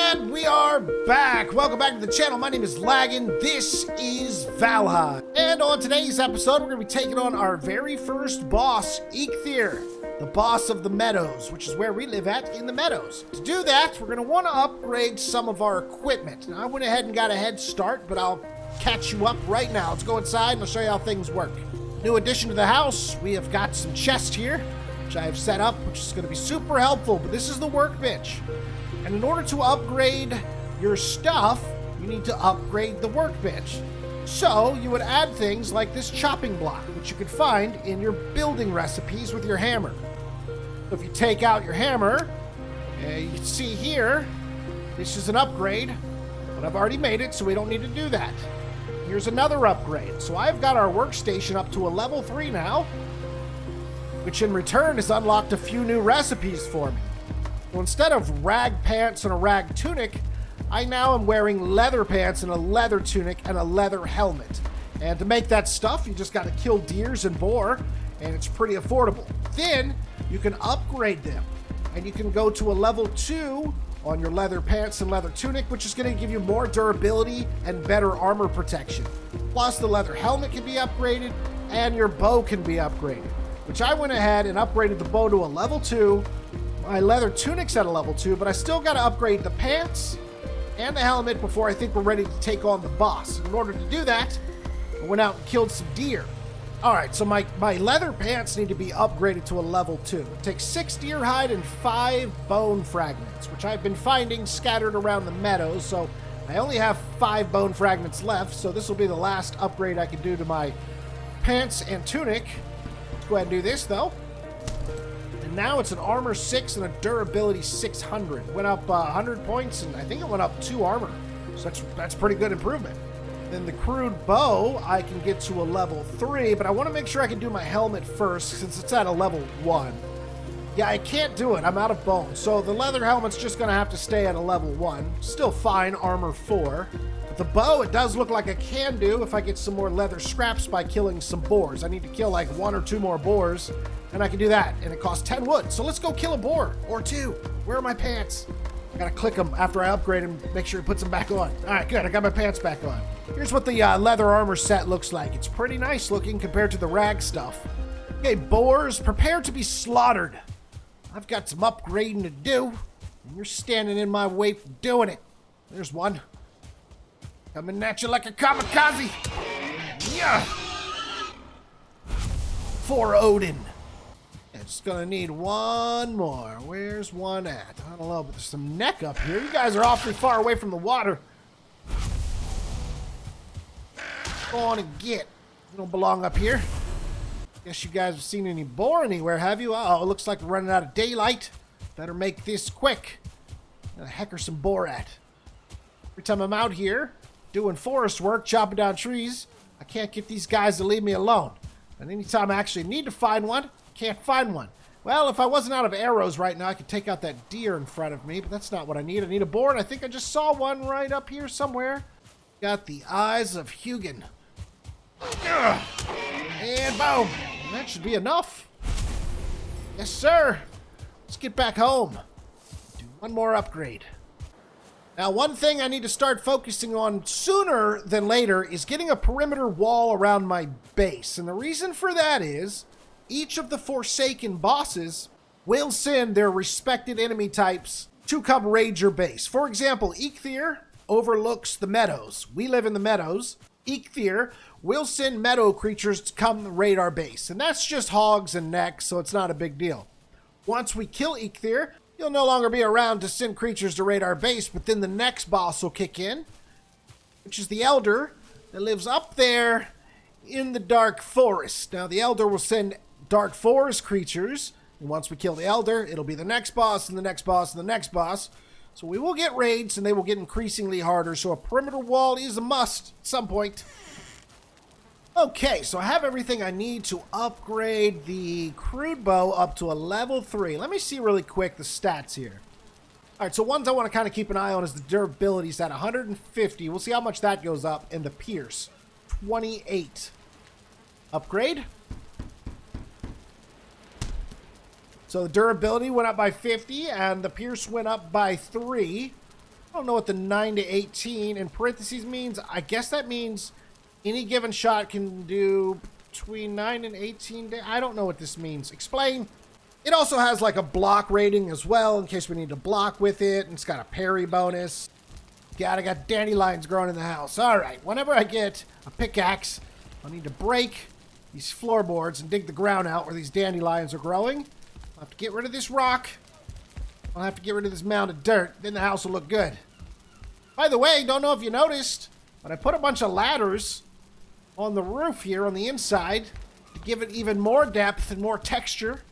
And we are back. Welcome back to the channel. My name is Laggin. This is Valheim. And on today's episode, we're going to be taking on our very first boss, EIKTHYR, the boss of the meadows, which is where we live at in the meadows. To do that, we're going to want to upgrade some of our equipment. Now, I went ahead and got a head start, but I'll catch you up right now. Let's go inside and I'll show you how things work. New addition to the house, we have got some chests here, which I have set up, which is going to be super helpful, but this is the workbench. And in order to upgrade your stuff, you need to upgrade the workbench. So you would add things like this chopping block, which you could find in your building recipes with your hammer. So if you take out your hammer, you can see here, this is an upgrade, but I've already made it, so we don't need to do that. Here's another upgrade. So I've got our workstation up to a level 3 now, which in return has unlocked a few new recipes for me. So instead of rag pants and a rag tunic, I now am wearing leather pants and a leather tunic and a leather helmet. And to make that stuff, you just got to kill deers and boar, and it's pretty affordable. Then you can upgrade them, and you can go to a level 2 on your leather pants and leather tunic, which is going to give you more durability and better armor protection. Plus, the leather helmet can be upgraded, and your bow can be upgraded, which I went ahead and upgraded the bow to a level 2. My leather tunic's at a level 2, but I still got to upgrade the pants and the helmet before I think we're ready to take on the boss. In order to do that, I went out and killed some deer. Alright, so my leather pants need to be upgraded to a level 2. It takes 6 deer hide and 5 bone fragments, which I've been finding scattered around the meadows, so I only have 5 bone fragments left, so this will be the last upgrade I can do to my pants and tunic. Let's go ahead and do this, though. And now it's an armor 6 and a durability 600. Went up 100 points, and I think it went up 2 armor. So that's pretty good improvement. Then the crude bow, I can get to a level 3, but I want to make sure I can do my helmet first since it's at a level 1. Yeah, I can't do it. I'm out of bones. So the leather helmet's just going to have to stay at a level 1. Still fine, armor 4. But the bow, it does look like I can do if I get some more leather scraps by killing some boars. I need to kill like 1 or 2 more boars, and I can do that. And it costs 10 wood. So let's go kill a boar or 2. Where are my pants? I gotta click them after I upgrade him, make sure he puts them back on. All right, good. I got my pants back on. Here's what the leather armor set looks like. It's pretty nice looking compared to the rag stuff. Okay, boars, prepare to be slaughtered. I've got some upgrading to do, and you're standing in my way for doing it. There's one. Coming at you like a kamikaze. Yeah. For Odin. It's gonna need one more. Where's one at? I don't know, but there's some neck up here. You guys are awfully far away from the water. Go on and get. You don't belong up here. Guess you guys have seen any boar anywhere, have you? Oh, it looks like we're running out of daylight. Better make this quick. Where the heck are some boar at? Every time I'm out here doing forest work, chopping down trees, I can't get these guys to leave me alone. And anytime I actually need to find one, can't find one. Well, if I wasn't out of arrows right now, I could take out that deer in front of me, but that's not what I need. I need a boar, and I think I just saw one right up here somewhere. Got the eyes of Hugin. And boom. That should be enough. Yes, sir. Let's get back home. Do one more upgrade. Now, one thing I need to start focusing on sooner than later is getting a perimeter wall around my base. And the reason for that is each of the Forsaken bosses will send their respected enemy types to come raid your base. For example, EIKTHYR overlooks the meadows. We live in the meadows. EIKTHYR will send meadow creatures to come raid our base. And that's just hogs and necks, so it's not a big deal. Once we kill EIKTHYR, he'll no longer be around to send creatures to raid our base, but then the next boss will kick in, which is the Elder that lives up there in the Dark Forest. Now, the Elder will send Dark Forest creatures, and once we kill the Elder, it'll be the next boss and the next boss and the next boss. So we will get raids, and they will get increasingly harder, so a perimeter wall is a must at some point. Okay, so I have everything I need to upgrade the crude bow up to a level 3. Let me see really quick the stats here. All right, so ones I want to kind of keep an eye on is the durability's at 150. We'll see how much that goes up, and the pierce, 28. Upgrade. So the durability went up by 50, and the pierce went up by 3. don't know what the 9 to 18 in parentheses means. I guess that means any given shot can do between 9 and 18 days. I don't know what this means. Explain. It also has like a block rating as well in case we need to block with it. And it's got a parry bonus. God, I got dandelions growing in the house. All right, whenever I get a pickaxe, I need to break these floorboards and dig the ground out where these dandelions are growing. I'll have to get rid of this rock. I'll have to get rid of this mound of dirt. Then the house will look good. By the way, don't know if you noticed, but I put a bunch of ladders on the roof here on the inside to give it even more depth and more texture.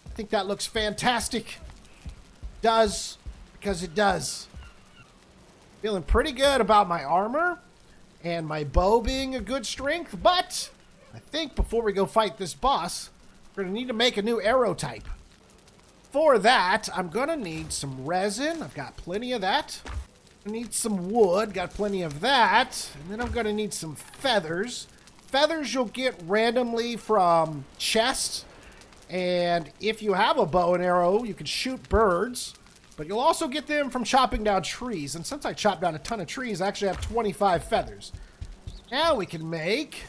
I think that looks fantastic. It does, because it does. Feeling pretty good about my armor and my bow being a good strength, but I think before we go fight this boss, we're going to need to make a new arrow type. For that, I'm going to need some resin. I've got plenty of that. I need some wood. Got plenty of that. And then I'm going to need some feathers. Feathers you'll get randomly from chests. And if you have a bow and arrow, you can shoot birds. But you'll also get them from chopping down trees. And since I chopped down a ton of trees, I actually have 25 feathers. Now we can make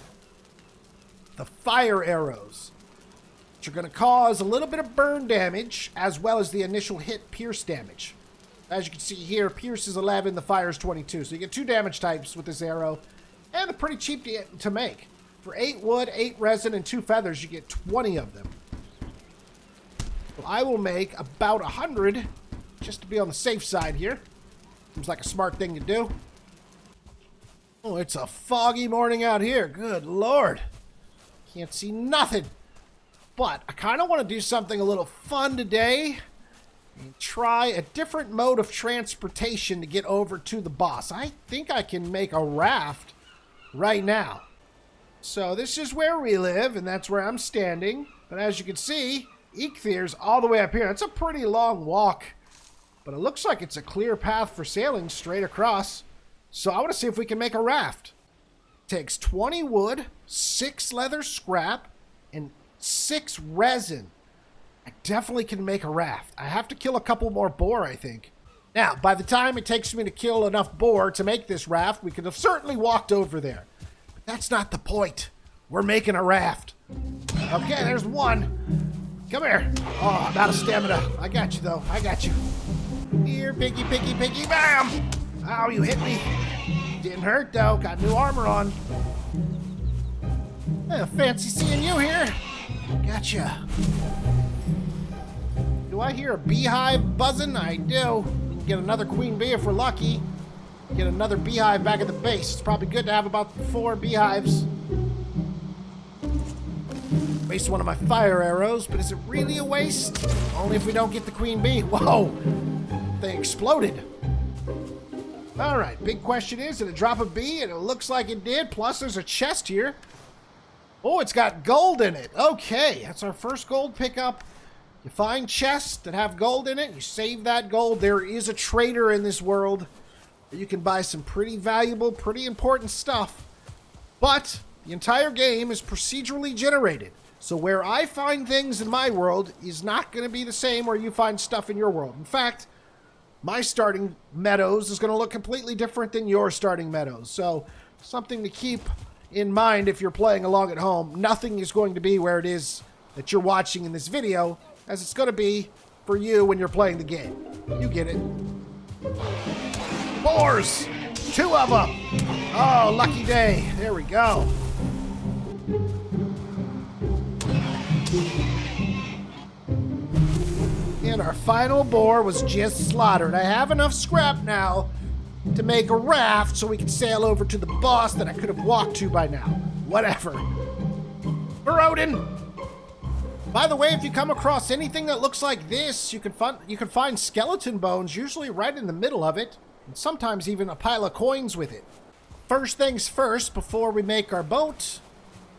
the fire arrows, which are going to cause a little bit of burn damage, as well as the initial hit pierce damage. As you can see here, pierce is 11, the fire is 22. So you get 2 damage types with this arrow, and they're pretty cheap to make. For 8 wood, 8 resin, and 2 feathers, you get 20 of them. So I will make about 100, just to be on the safe side here. Seems like a smart thing to do. Oh, it's a foggy morning out here. Good Lord. Can't see nothing. But I kind of want to do something a little fun today and try a different mode of transportation to get over to the boss. I think I can make a raft right now. So this is where we live, and that's where I'm standing. But as you can see, EIKTHYR's all the way up here. It's a pretty long walk, but it looks like it's a clear path for sailing straight across. So I want to see if we can make a raft. It takes 20 wood, 6 leather scrap, and 6 resin. I definitely can make a raft. I have to kill a couple more boar, I think. Now, by the time it takes me to kill enough boar to make this raft, we could have certainly walked over there. But that's not the point. We're making a raft. Okay, there's one. Come here. Oh, I'm out of stamina. I got you, though. I got you. Here, piggy, piggy, piggy, bam! Ow, you hit me. Didn't hurt, though. Got new armor on. Fancy seeing you here. Gotcha. Do I hear a beehive buzzing? I do. We can get another queen bee if we're lucky. Get another beehive back at the base. It's probably good to have about 4 beehives. Waste one of my fire arrows, but is it really a waste? Only if we don't get the queen bee. Whoa! They exploded. Alright, big question is, did it drop a bee? And it looks like it did. Plus, there's a chest here. Oh, it's got gold in it. Okay, that's our first gold pickup. You find chests that have gold in it. You save that gold. There is a trader in this world. You can buy some pretty valuable, pretty important stuff. But the entire game is procedurally generated. So where I find things in my world is not going to be the same where you find stuff in your world. In fact, my starting meadows is going to look completely different than your starting meadows. So something to keep in mind if you're playing along at home. Nothing is going to be where it is that you're watching in this video, as it's going to be for you when you're playing the game. You get it. Boars! 2 of them! Oh, lucky day. There we go. And our final boar was just slaughtered. I have enough scrap now to make a raft so we can sail over to the boss that I could have walked to by now. Whatever. For Odin! By the way, if you come across anything that looks like this, you can find skeleton bones, usually right in the middle of it, and sometimes even a pile of coins with it. First things first, before we make our boat,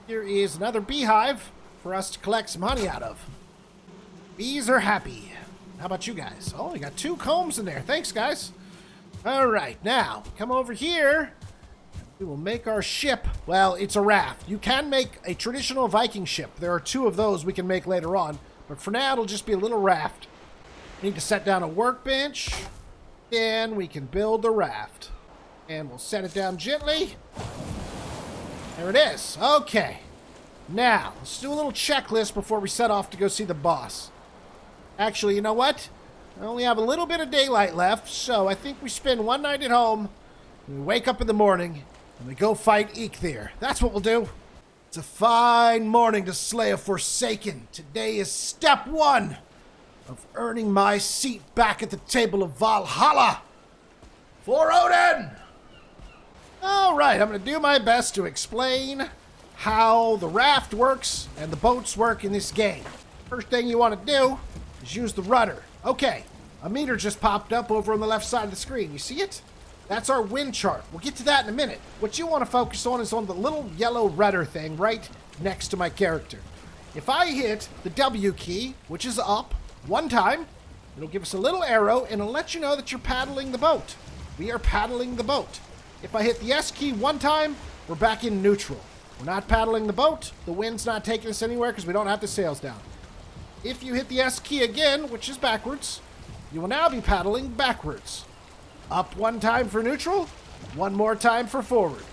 here is another beehive for us to collect some honey out of. Bees are happy. How about you guys? Oh, you got 2 combs in there. Thanks, guys. All right, now, come over here. We will make our ship. Well, it's a raft. You can make a traditional Viking ship. There are 2 of those we can make later on. But for now, it'll just be a little raft. Need to set down a workbench. Then we can build the raft. And we'll set it down gently. There it is. Okay. Now, let's do a little checklist before we set off to go see the boss. Actually, you know what? I only have a little bit of daylight left, so I think we spend one night at home, and we wake up in the morning, and we go fight EIKTHYR. That's what we'll do. It's a fine morning to slay a Forsaken. Today is step one of earning my seat back at the table of Valhalla for Odin. All right, I'm going to do my best to explain how the raft works and the boats work in this game. First thing you want to do is use the rudder. Okay, a meter just popped up over on the left side of the screen. You see it? That's our wind chart. We'll get to that in a minute. What you want to focus on is on the little yellow rudder thing right next to my character. If I hit the W key, which is up, one time, it'll give us a little arrow and it'll let you know that you're paddling the boat. We are paddling the boat. If I hit the S key one time, we're back in neutral. We're not paddling the boat. The wind's not taking us anywhere because we don't have the sails down. If you hit the S key again, which is backwards, you will now be paddling backwards. Up one time for neutral, one more time for forward.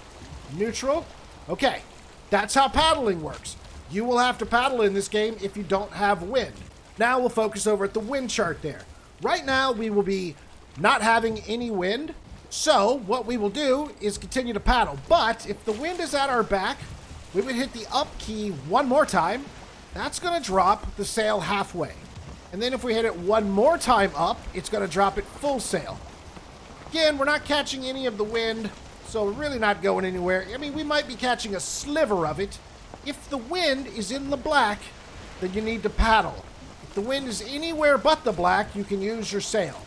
Neutral. Okay, that's how paddling works. You will have to paddle in this game if you don't have wind. Now we'll focus over at the wind chart there. Right now we will be not having any wind. So what we will do is continue to paddle. But if the wind is at our back, we would hit the up key one more time. That's going to drop the sail halfway. And then if we hit it one more time up, it's going to drop it full sail. Again, we're not catching any of the wind, so we're really not going anywhere. I mean, we might be catching a sliver of it. If the wind is in the black, then you need to paddle. If the wind is anywhere but the black, you can use your sail.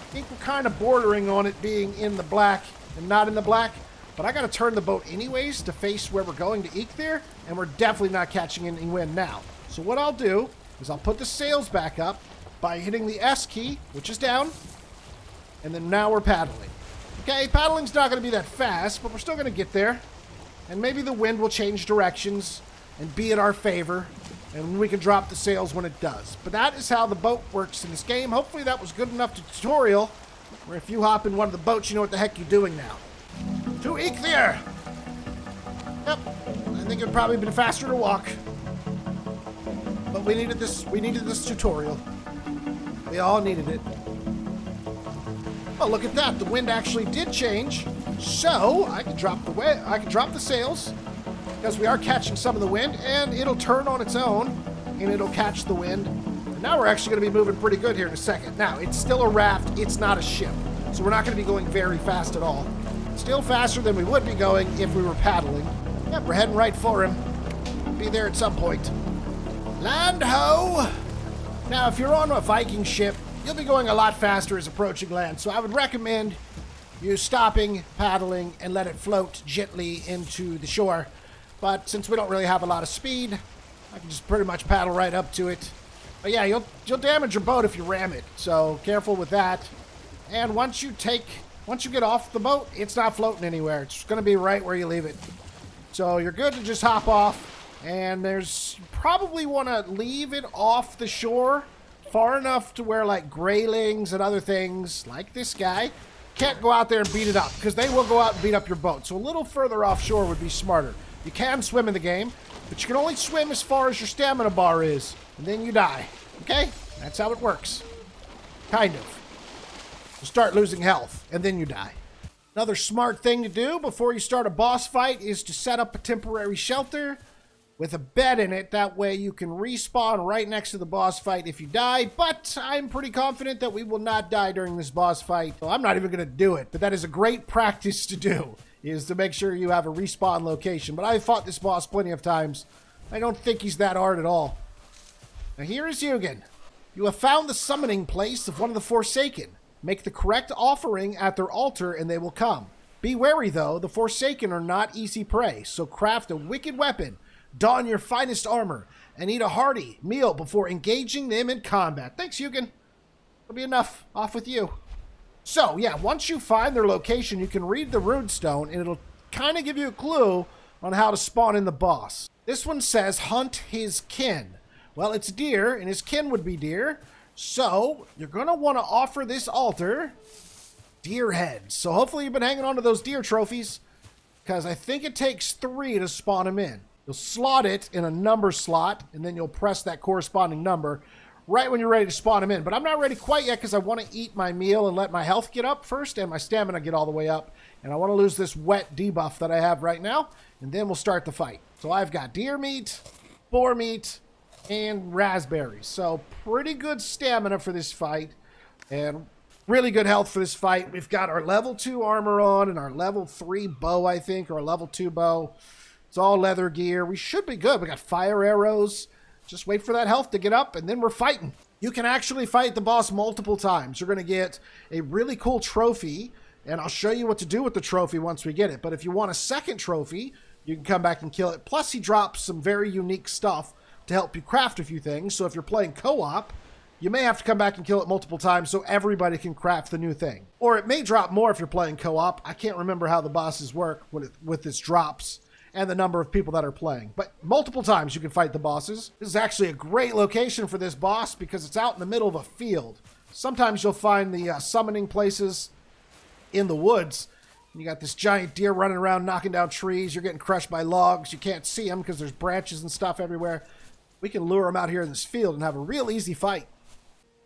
I think we're kind of bordering on it being in the black and not in the black, but I got to turn the boat anyways to face where we're going to EIKTHYR, and we're definitely not catching any wind now. So what I'll do is I'll put the sails back up by hitting the S key, which is down, and then now we're paddling. Okay, paddling's not going to be that fast, but we're still going to get there, and maybe the wind will change directions and be in our favor, and we can drop the sails when it does. But that is how the boat works in this game. Hopefully that was good enough tutorial, where if you hop in one of the boats, you know what the heck you're doing now. To EIKTHYR! Yep, I think it would probably have been faster to walk. But we needed this tutorial. We all needed it. Oh, look at that. The wind actually did change. So I can drop the sails, because we are catching some of the wind, and it'll turn on its own, and it'll catch the wind. And now we're actually going to be moving pretty good here in a second. Now, it's still a raft. It's not a ship. So we're not going to be going very fast at all. Still faster than we would be going if we were paddling. Yep, we're heading right for him. Be there at some point. Land ho! Now, if you're on a Viking ship, you'll be going a lot faster as approaching land. So I would recommend you stopping, paddling, and let it float gently into the shore. But since we don't really have a lot of speed, I can just pretty much paddle right up to it. But yeah, you'll damage your boat if you ram it, so careful with that. And once you get off the boat, it's not floating anywhere. It's going to be right where you leave it. So you're good to just hop off, and you probably want to leave it off the shore far enough to where like graylings and other things, like this guy, can't go out there and beat it up, because they will go out and beat up your boat. So a little further offshore would be smarter. You can swim in the game, but you can only swim as far as your stamina bar is, and then you die. Okay? That's how it works. Kind of. You start losing health, and then you die. Another smart thing to do before you start a boss fight is to set up a temporary shelter with a bed in it. That way you can respawn right next to the boss fight if you die, but I'm pretty confident that we will not die during this boss fight. So I'm not even going to do it, but that is a great practice to do, is to make sure you have a respawn location. But I've fought this boss plenty of times. I don't think he's that hard at all. Now here is Hugin. You have found the summoning place of one of the Forsaken. Make the correct offering at their altar and they will come. Be wary though, the Forsaken are not easy prey, so craft a wicked weapon, don your finest armor, and eat a hearty meal before engaging them in combat. Thanks, Hugin. That'll be enough. Off with you. So, yeah, once you find their location, you can read the runestone, and it'll kind of give you a clue on how to spawn in the boss. This one says, hunt his kin. Well, it's deer, and his kin would be deer. So, you're going to want to offer this altar deer heads. So hopefully you've been hanging on to those deer trophies, because I think it takes 3 to spawn them in. You'll slot it in a number slot, and then you'll press that corresponding number right when you're ready to spawn them in. But I'm not ready quite yet because I want to eat my meal and let my health get up first and my stamina get all the way up. And I want to lose this wet debuff that I have right now, and then we'll start the fight. So I've got deer meat, boar meat, and raspberries. So pretty good stamina for this fight, and really good health for this fight. We've got our level 2 armor on and our level 3 bow, I think, or a level 2 bow. It's all leather gear. We should be good. We got fire arrows. Just wait for that health to get up, and then we're fighting. You can actually fight the boss multiple times. You're going to get a really cool trophy, and I'll show you what to do with the trophy once we get it. But if you want a second trophy, you can come back and kill it. Plus, he drops some very unique stuff to help you craft a few things. So if you're playing co-op, you may have to come back and kill it multiple times so everybody can craft the new thing. Or it may drop more if you're playing co-op. I can't remember how the bosses work with its drops and the number of people that are playing. But multiple times you can fight the bosses. This is actually a great location for this boss because it's out in the middle of a field. Sometimes you'll find the summoning places in the woods. You got this giant deer running around knocking down trees. You're getting crushed by logs. You can't see them because there's branches and stuff everywhere. We can lure them out here in this field and have a real easy fight.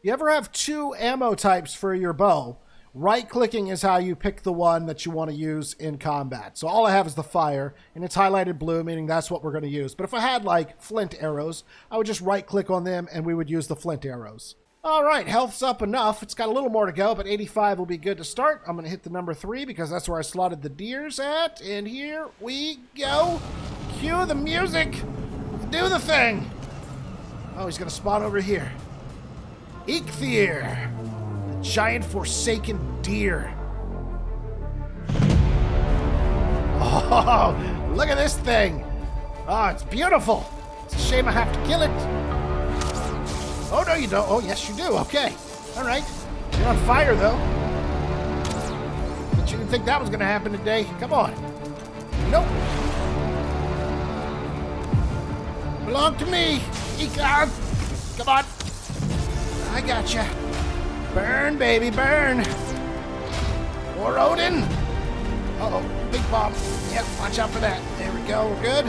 You ever have 2 ammo types for your bow? Right-clicking is how you pick the one that you want to use in combat. So all I have is the fire, and it's highlighted blue, meaning that's what we're going to use. But if I had, like, flint arrows, I would just right-click on them, and we would use the flint arrows. All right, health's up enough. It's got a little more to go, but 85 will be good to start. I'm going to hit the number 3 because that's where I slotted the deers at. And here we go. Cue the music. Do the thing. Oh, he's going to spawn over here. EIKTHYR. Giant forsaken deer. Oh, look at this thing. Oh, it's beautiful. It's a shame I have to kill it. Oh, no, you don't. Oh, yes, you do. Okay. All right. You're on fire, though. But you didn't think that was going to happen today. Come on. Nope. Belong to me. EIKTHYR. Come on. I gotcha. Burn, baby, burn. Or Odin. Uh-oh, big bomb. Yep, watch out for that. There we go, we're good.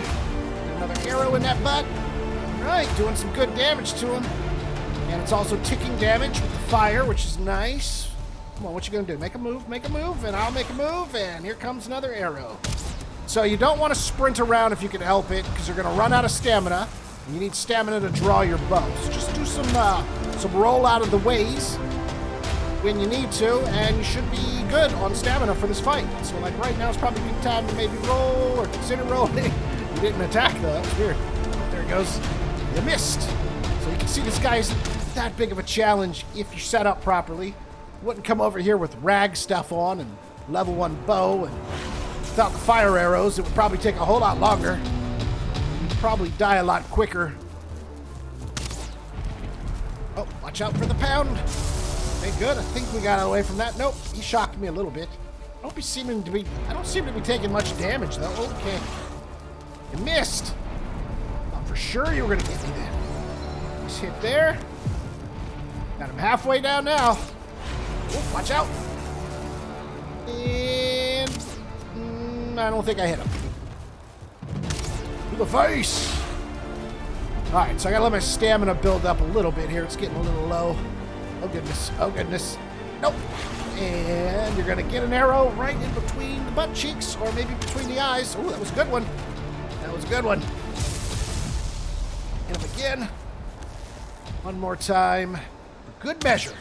Another arrow in that butt. All right, doing some good damage to him. And it's also ticking damage with the fire, which is nice. Come on, what you gonna do? Make a move, and I'll make a move, and here comes another arrow. So you don't want to sprint around if you can help it, because you're gonna run out of stamina, and you need stamina to draw your bow. So just do some roll out of the ways when you need to, and you should be good on stamina for this fight. So like right now, it's probably good time to maybe roll or consider rolling. You didn't attack though, that was weird. There it goes. You missed. So you can see this guy isn't that big of a challenge if you're set up properly. You wouldn't come over here with rag stuff on and level 1 bow, and without the fire arrows, it would probably take a whole lot longer. You'd probably die a lot quicker. Oh, watch out for the pound. Okay, good. I think we got away from that. Nope, he shocked me a little bit. I don't seem to be taking much damage, though. Okay. You missed. I'm for sure you were going to get me there. Just hit there. Got him halfway down now. Oh, watch out. And I don't think I hit him. To the face. All right, so I got to let my stamina build up a little bit here. It's getting a little low. Oh, goodness. Oh, goodness. Nope. And you're going to get an arrow right in between the butt cheeks, or maybe between the eyes. Oh, that was a good one. That was a good one. Hit him again. One more time. For good measure.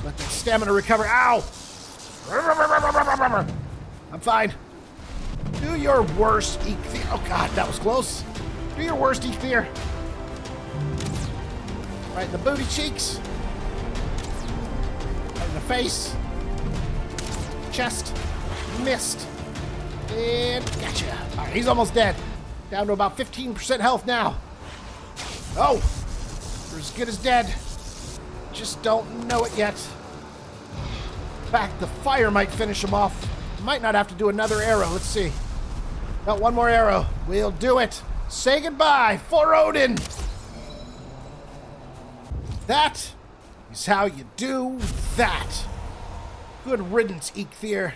Let that stamina recover. Ow! I'm fine. Do your worst, EIKTHYR. Oh, God, that was close. Do your worst, EIKTHYR. Right in the booty cheeks. Right in the face. Chest. Missed. And gotcha. All right, he's almost dead. Down to about 15% health now. Oh, you're as good as dead. Just don't know it yet. In fact, the fire might finish him off. Might not have to do another arrow. Let's see. Got one more arrow. We'll do it. Say goodbye for Odin. That is how you do that. Good riddance, EIKTHYR.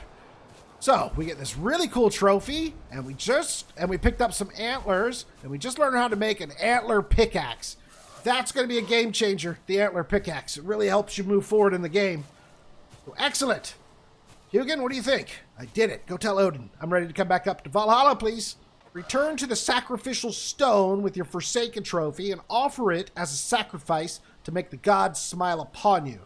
So, we get this really cool trophy, and we picked up some antlers, and we just learned how to make an antler pickaxe. That's going to be a game changer, the antler pickaxe. It really helps you move forward in the game. So, excellent. Hugin, what do you think? I did it. Go tell Odin. I'm ready to come back up to Valhalla, please. Return to the sacrificial stone with your Forsaken trophy and offer it as a sacrifice to make the gods smile upon you.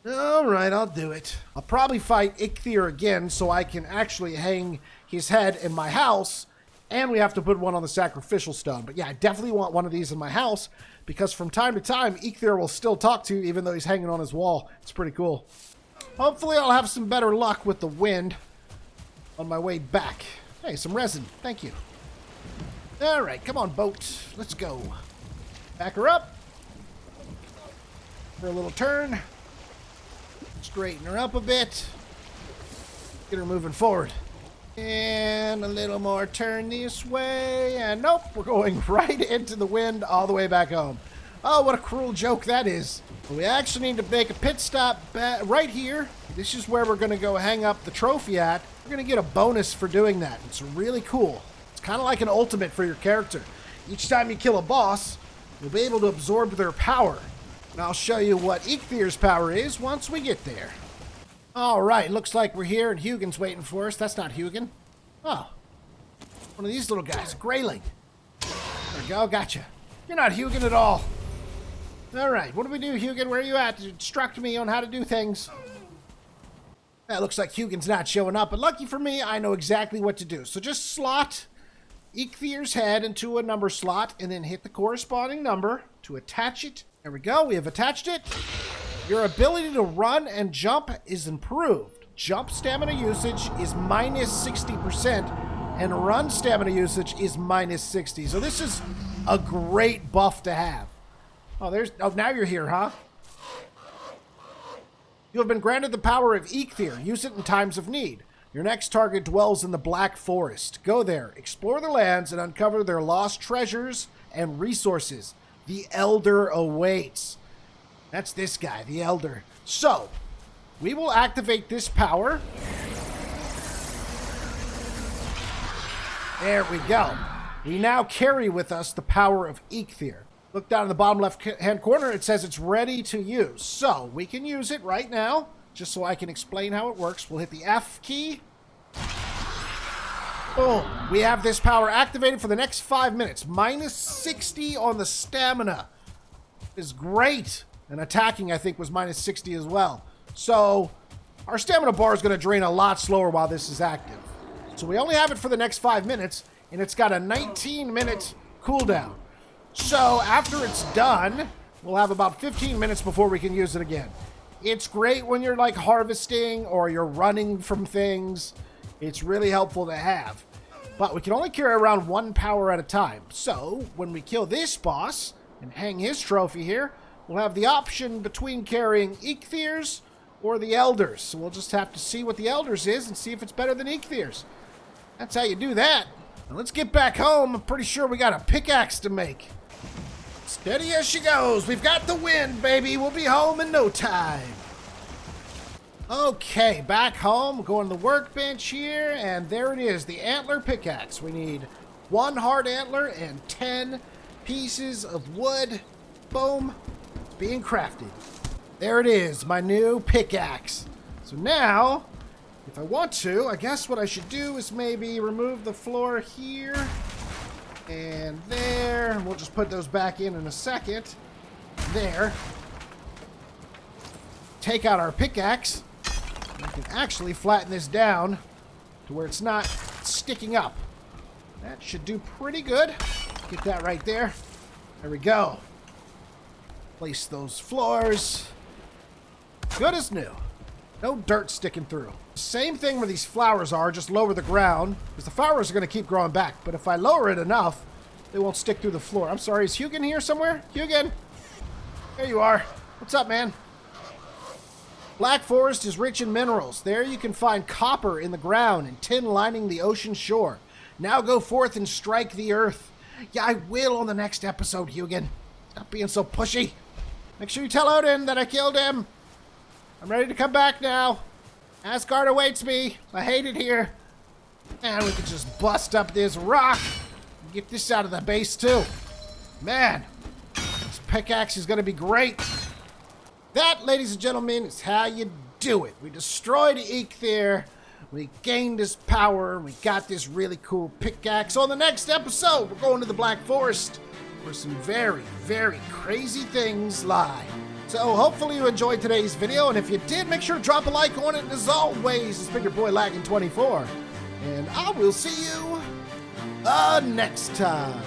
All right, I'll do it. I'll probably fight EIKTHYR again so I can actually hang his head in my house, and we have to put one on the sacrificial stone. But yeah, I definitely want one of these in my house because from time to time, EIKTHYR will still talk to you even though he's hanging on his wall. It's pretty cool. Hopefully I'll have some better luck with the wind on my way back. Hey, some resin. Thank you. All right, come on, boat. Let's go. Back her up for a little turn. Straighten her up a bit. Get her moving forward. And a little more turn this way. And nope, we're going right into the wind all the way back home. Oh, what a cruel joke that is. We actually need to make a pit stop right here. This is where we're going to go hang up the trophy at. We're going to get a bonus for doing that. It's really cool. It's kind of like an ultimate for your character. Each time you kill a boss, you'll be able to absorb their power. And I'll show you what EIKTHYR's power is once we get there. All right, looks like we're here and Hugin's waiting for us. That's not Hugin. Oh, one of these little guys, Grayling. There we go, gotcha. You're not Hugin at all. All right, what do we do, Hugin? Where are you at? Instruct me on how to do things. That looks like Hugin's not showing up, but lucky for me, I know exactly what to do. So just slot EIKTHYR's head into a number slot and then hit the corresponding number to attach it. There we go, we have attached it. Your ability to run and jump is improved. Jump stamina usage is minus 60%, and run stamina usage is minus 60. So this is a great buff to have. Oh, now you're here, huh? You have been granted the power of EIKTHYR. Use it in times of need. Your next target dwells in the Black Forest. Go there, explore the lands, and uncover their lost treasures and resources. The Elder awaits. That's this guy, the Elder. So, we will activate this power. There we go. We now carry with us the power of EIKTHYR. Look down in the bottom left-hand corner. It says it's ready to use. So, we can use it right now. Just so I can explain how it works, we'll hit the F key. Boom. We have this power activated for the next 5 minutes. Minus 60 on the stamina is great. And attacking, I think, was minus 60 as well. So, our stamina bar is going to drain a lot slower while this is active. So, we only have it for the next 5 minutes, and it's got a 19-minute cooldown. So, after it's done, we'll have about 15 minutes before we can use it again. It's great when you're, like, harvesting or you're running from things. It's really helpful to have. But we can only carry around one power at a time. So, when we kill this boss and hang his trophy here, we'll have the option between carrying EIKTHYR's or the Elder's. So we'll just have to see what the Elder's is and see if it's better than EIKTHYR's. That's how you do that. Now let's get back home. I'm pretty sure we got a pickaxe to make. Steady as she goes. We've got the wind, baby. We'll be home in no time. Okay, back home. Going to the workbench here, and there it is, the antler pickaxe. We need 1 hard antler and 10 pieces of wood. Boom. It's being crafted. There it is, my new pickaxe. So now, if I want to, I guess what I should do is maybe remove the floor here and there. And we'll just put those back in a second. There. Take out our pickaxe. We can actually flatten this down to where it's not sticking up. That should do pretty good. Get that right there. There we go. Place those floors. Good as new. No dirt sticking through. Same thing where these flowers are, just lower the ground, because the flowers are going to keep growing back. But if I lower it enough, they won't stick through the floor. I'm sorry, is Hugin here somewhere? Hugin! There you are. What's up, man? Black Forest is rich in minerals. There you can find copper in the ground and tin lining the ocean shore. Now go forth and strike the earth. Yeah, I will on the next episode, Hugin. Stop being so pushy. Make sure you tell Odin that I killed him. I'm ready to come back now. Asgard awaits me. I hate it here. And we could just bust up this rock. Get this out of the base too. Man, this pickaxe is going to be great. That, ladies and gentlemen, is how you do it. We destroyed EIKTHYR. We gained his power. We got this really cool pickaxe. On the next episode, we're going to the Black Forest, where some very, very crazy things lie. So hopefully you enjoyed today's video, and if you did, make sure to drop a like on it. And as always, it's been your boy Laggin24, and I will see you next time.